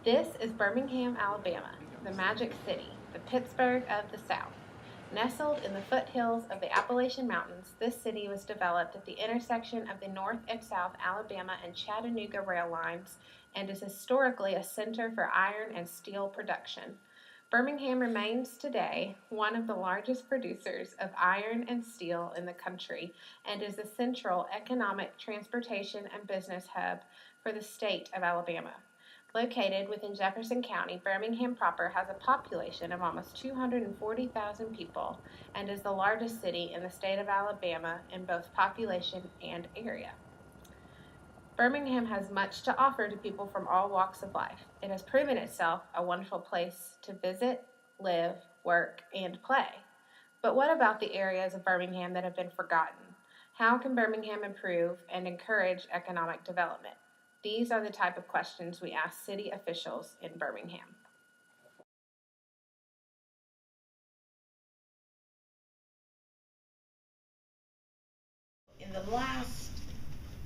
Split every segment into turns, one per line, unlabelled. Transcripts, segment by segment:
This is Birmingham, Alabama, the Magic City, the Pittsburgh of the South. Nestled in the foothills of the Appalachian Mountains, this city was developed at the intersection of the North and South Alabama and Chattanooga rail lines and is historically a center for iron and steel production. Birmingham remains today one of the largest producers of iron and steel in the country and is a central economic, transportation, and business hub for the state of Alabama. Located within Jefferson County, Birmingham proper has a population of almost 240,000 people and is the largest city in the state of Alabama in both population and area. Birmingham has much to offer to people from all walks of life. It has proven itself a wonderful place to visit, live, work, and play. But what about the areas of Birmingham that have been forgotten? How can Birmingham improve and encourage economic development? These are the type of questions we ask city officials in Birmingham.
In the last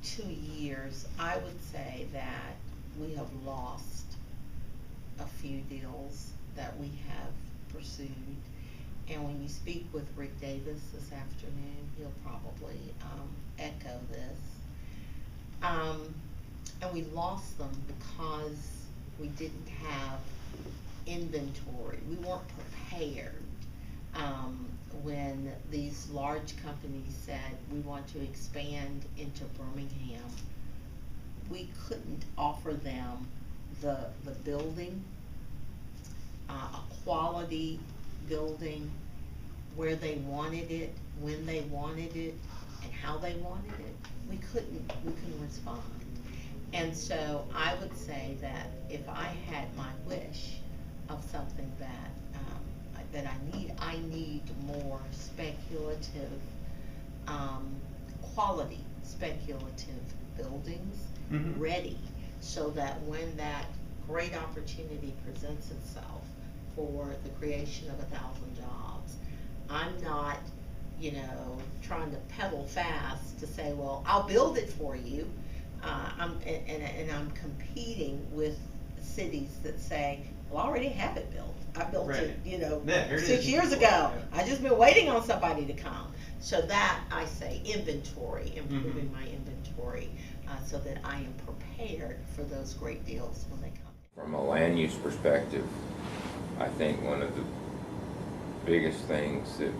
2 years, I would say that we have lost a few deals that we have pursued. And when you speak with Rick Davis this afternoon, he'll probably echo this. And we lost them because we didn't have inventory. We weren't prepared when these large companies said we want to expand into Birmingham. We couldn't offer them the building, a quality building, where they wanted it, when they wanted it, and how they wanted it. We couldn't respond. And so I would say that if I had my wish of something that I need more speculative, quality speculative buildings ready, so that when that great opportunity presents itself for the creation of 1,000 jobs, I'm not, trying to pedal fast to say, well, I'll build it for you. I'm competing with cities that say, well, I already have it built. I built it,
Yeah,
6 years ago. I just been waiting on somebody to come. So that, I say, inventory, improving my inventory, so that I am prepared for those great deals when they come.
From a land use perspective, I think one of the biggest things that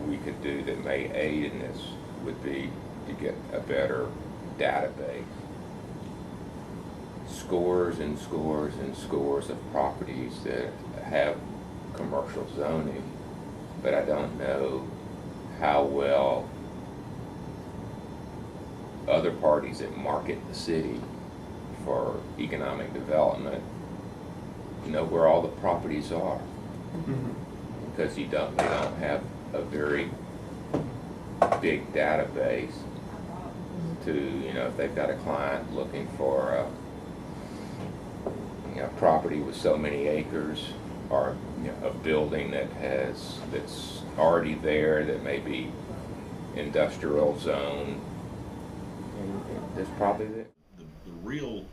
we could do that may aid in this would be to get a better database. Scores and scores and scores of properties that have commercial zoning, but I don't know how well other parties that market the city for economic development know where all the properties are. Because they don't have a very big database to, if they've got a client looking for a property with so many acres, or a building that's already there that may be industrial zone, and there's probably
The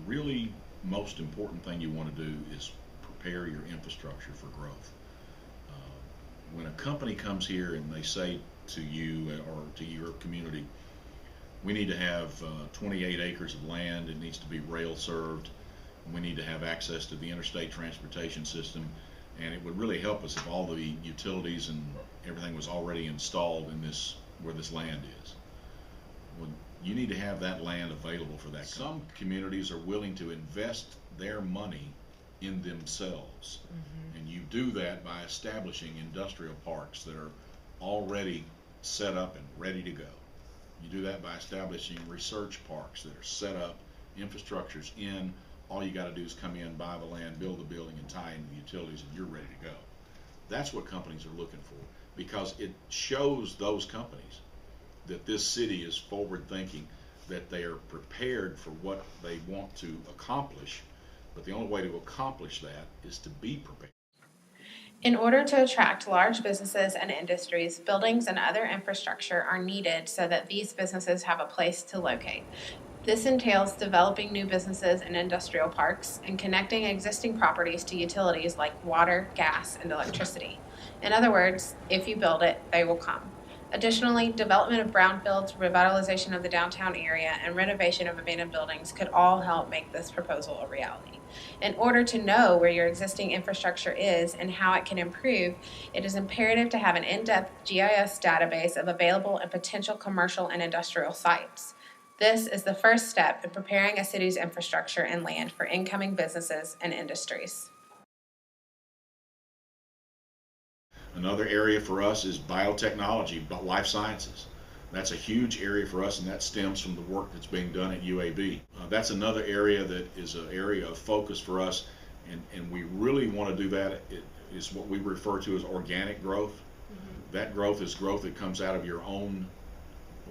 really most important thing you want to do is prepare your infrastructure for growth. When a company comes here and they say to you or to your community, we need to have 28 acres of land, it needs to be rail served, we need to have access to the interstate transportation system, and it would really help us if all the utilities and everything was already installed in where this land is. Well, you need to have that land available for that. Some communities are willing to invest their money in themselves, and you do that by establishing industrial parks that are already set up and ready to go. You do that by establishing research parks that are set up, infrastructure's in, all you got to do is come in, buy the land, build the building, and tie into the utilities, and you're ready to go. That's what companies are looking for, because it shows those companies that this city is forward thinking, that they are prepared for what they want to accomplish, but the only way to accomplish that is to be prepared.
In order to attract large businesses and industries, buildings and other infrastructure are needed so that these businesses have a place to locate. This entails developing new businesses and industrial parks and connecting existing properties to utilities like water, gas, and electricity. In other words, if you build it, they will come. Additionally, development of brownfields, revitalization of the downtown area, and renovation of abandoned buildings could all help make this proposal a reality. In order to know where your existing infrastructure is and how it can improve, it is imperative to have an in-depth GIS database of available and potential commercial and industrial sites. This is the first step in preparing a city's infrastructure and land for incoming businesses and industries.
Another area for us is biotechnology, but life sciences. That's a huge area for us, and that stems from the work that's being done at UAB. That's another area that is an area of focus for us, and we really want to do that. It is what we refer to as organic growth. That growth is growth that comes out of your own,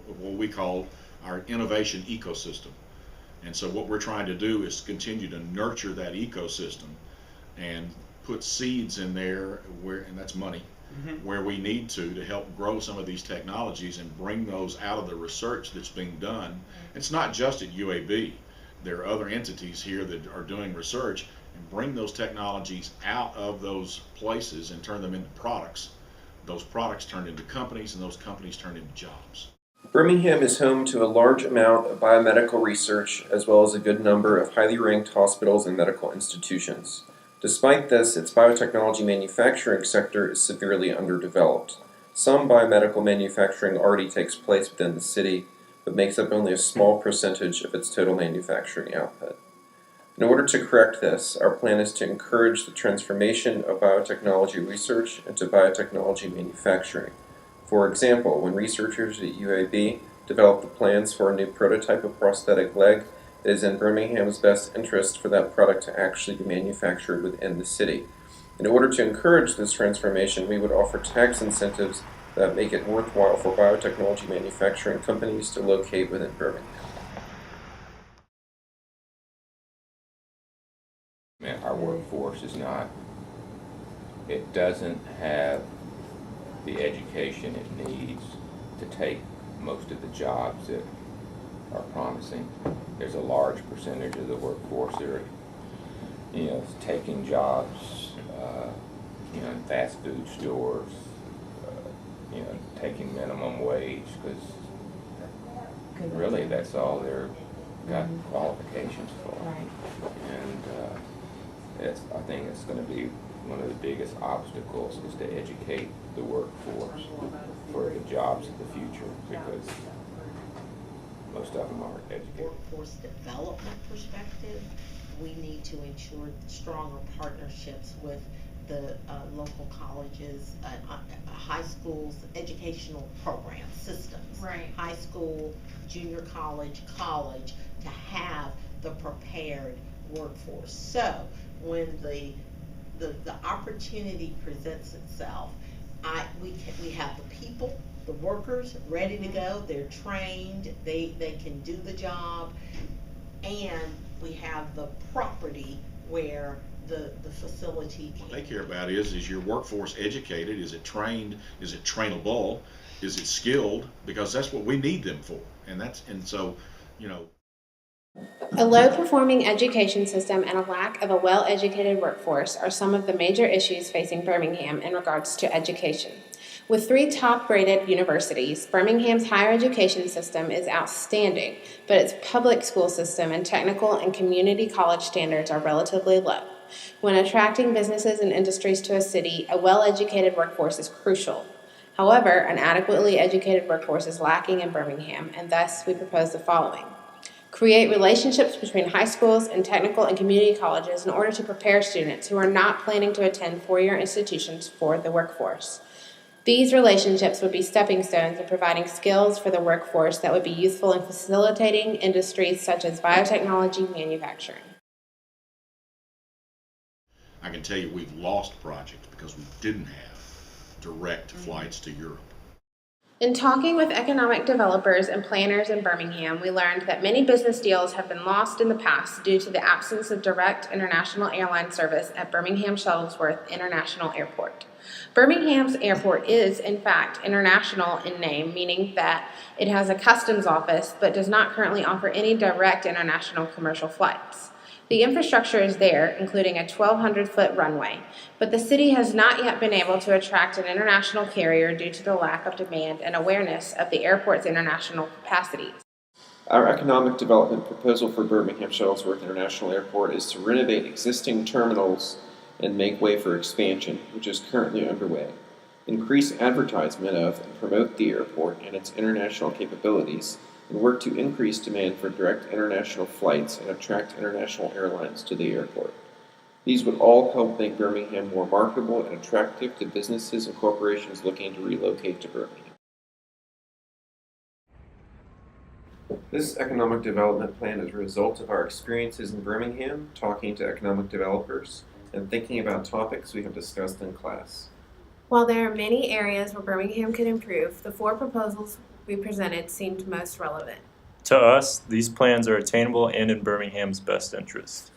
what we call our innovation ecosystem. And so what we're trying to do is continue to nurture that ecosystem and put seeds in there where, and that's money, where we need to help grow some of these technologies and bring those out of the research that's being done. It's not just at UAB. There are other entities here that are doing research, and bring those technologies out of those places and turn them into products. Those products turn into companies, and those companies turn into jobs.
Birmingham is home to a large amount of biomedical research, as well as a good number of highly ranked hospitals and medical institutions. Despite this, its biotechnology manufacturing sector is severely underdeveloped. Some biomedical manufacturing already takes place within the city, but makes up only a small percentage of its total manufacturing output. In order to correct this, our plan is to encourage the transformation of biotechnology research into biotechnology manufacturing. For example, when researchers at UAB develop the plans for a new prototype of prosthetic leg, it is in Birmingham's best interest for that product to actually be manufactured within the city. In order to encourage this transformation, we would offer tax incentives that make it worthwhile for biotechnology manufacturing companies to locate within Birmingham.
Our workforce is not, it doesn't have the education it needs to take most of the jobs that are promising. There's a large percentage of the workforce that are, taking jobs, in fast food stores, taking minimum wage, because really that's all they're got qualifications for.
Right.
And I think it's going to be one of the biggest obstacles is to educate the workforce for the jobs of the future, because most of them aren't educated.
Workforce development perspective, we need to ensure stronger partnerships with the local colleges, high schools, educational program systems.
Right.
High school, junior college, college, to have the prepared workforce. So when the opportunity presents itself, we have the people, the workers ready to go, they're trained, they can do the job, and we have the property where the facility can.
What they care about is your workforce educated? Is it trained? Is it trainable? Is it skilled? Because that's what we need them for. And so,
A low-performing education system and a lack of a well-educated workforce are some of the major issues facing Birmingham in regards to education. With 3 top-rated universities, Birmingham's higher education system is outstanding, but its public school system and technical and community college standards are relatively low. When attracting businesses and industries to a city, a well-educated workforce is crucial. However, an adequately educated workforce is lacking in Birmingham, and thus we propose the following. Create relationships between high schools and technical and community colleges in order to prepare students who are not planning to attend four-year institutions for the workforce. These relationships would be stepping stones in providing skills for the workforce that would be useful in facilitating industries such as biotechnology manufacturing.
I can tell you we've lost projects because we didn't have direct flights to Europe.
In talking with economic developers and planners in Birmingham, we learned that many business deals have been lost in the past due to the absence of direct international airline service at Birmingham Shuttlesworth International Airport. Birmingham's airport is, in fact, international in name, meaning that it has a customs office but does not currently offer any direct international commercial flights. The infrastructure is there, including a 1,200-foot runway, but the city has not yet been able to attract an international carrier due to the lack of demand and awareness of the airport's international capacities.
Our economic development proposal for Birmingham Shuttlesworth International Airport is to renovate existing terminals and make way for expansion, which is currently underway, increase advertisement of and promote the airport and its international capabilities, and work to increase demand for direct international flights and attract international airlines to the airport. These would all help make Birmingham more marketable and attractive to businesses and corporations looking to relocate to Birmingham. This economic development plan is a result of our experiences in Birmingham, talking to economic developers, and thinking about topics we have discussed in class.
While there are many areas where Birmingham could improve, the 4 proposals we presented seemed most relevant.
To us, these plans are attainable and in Birmingham's best interest.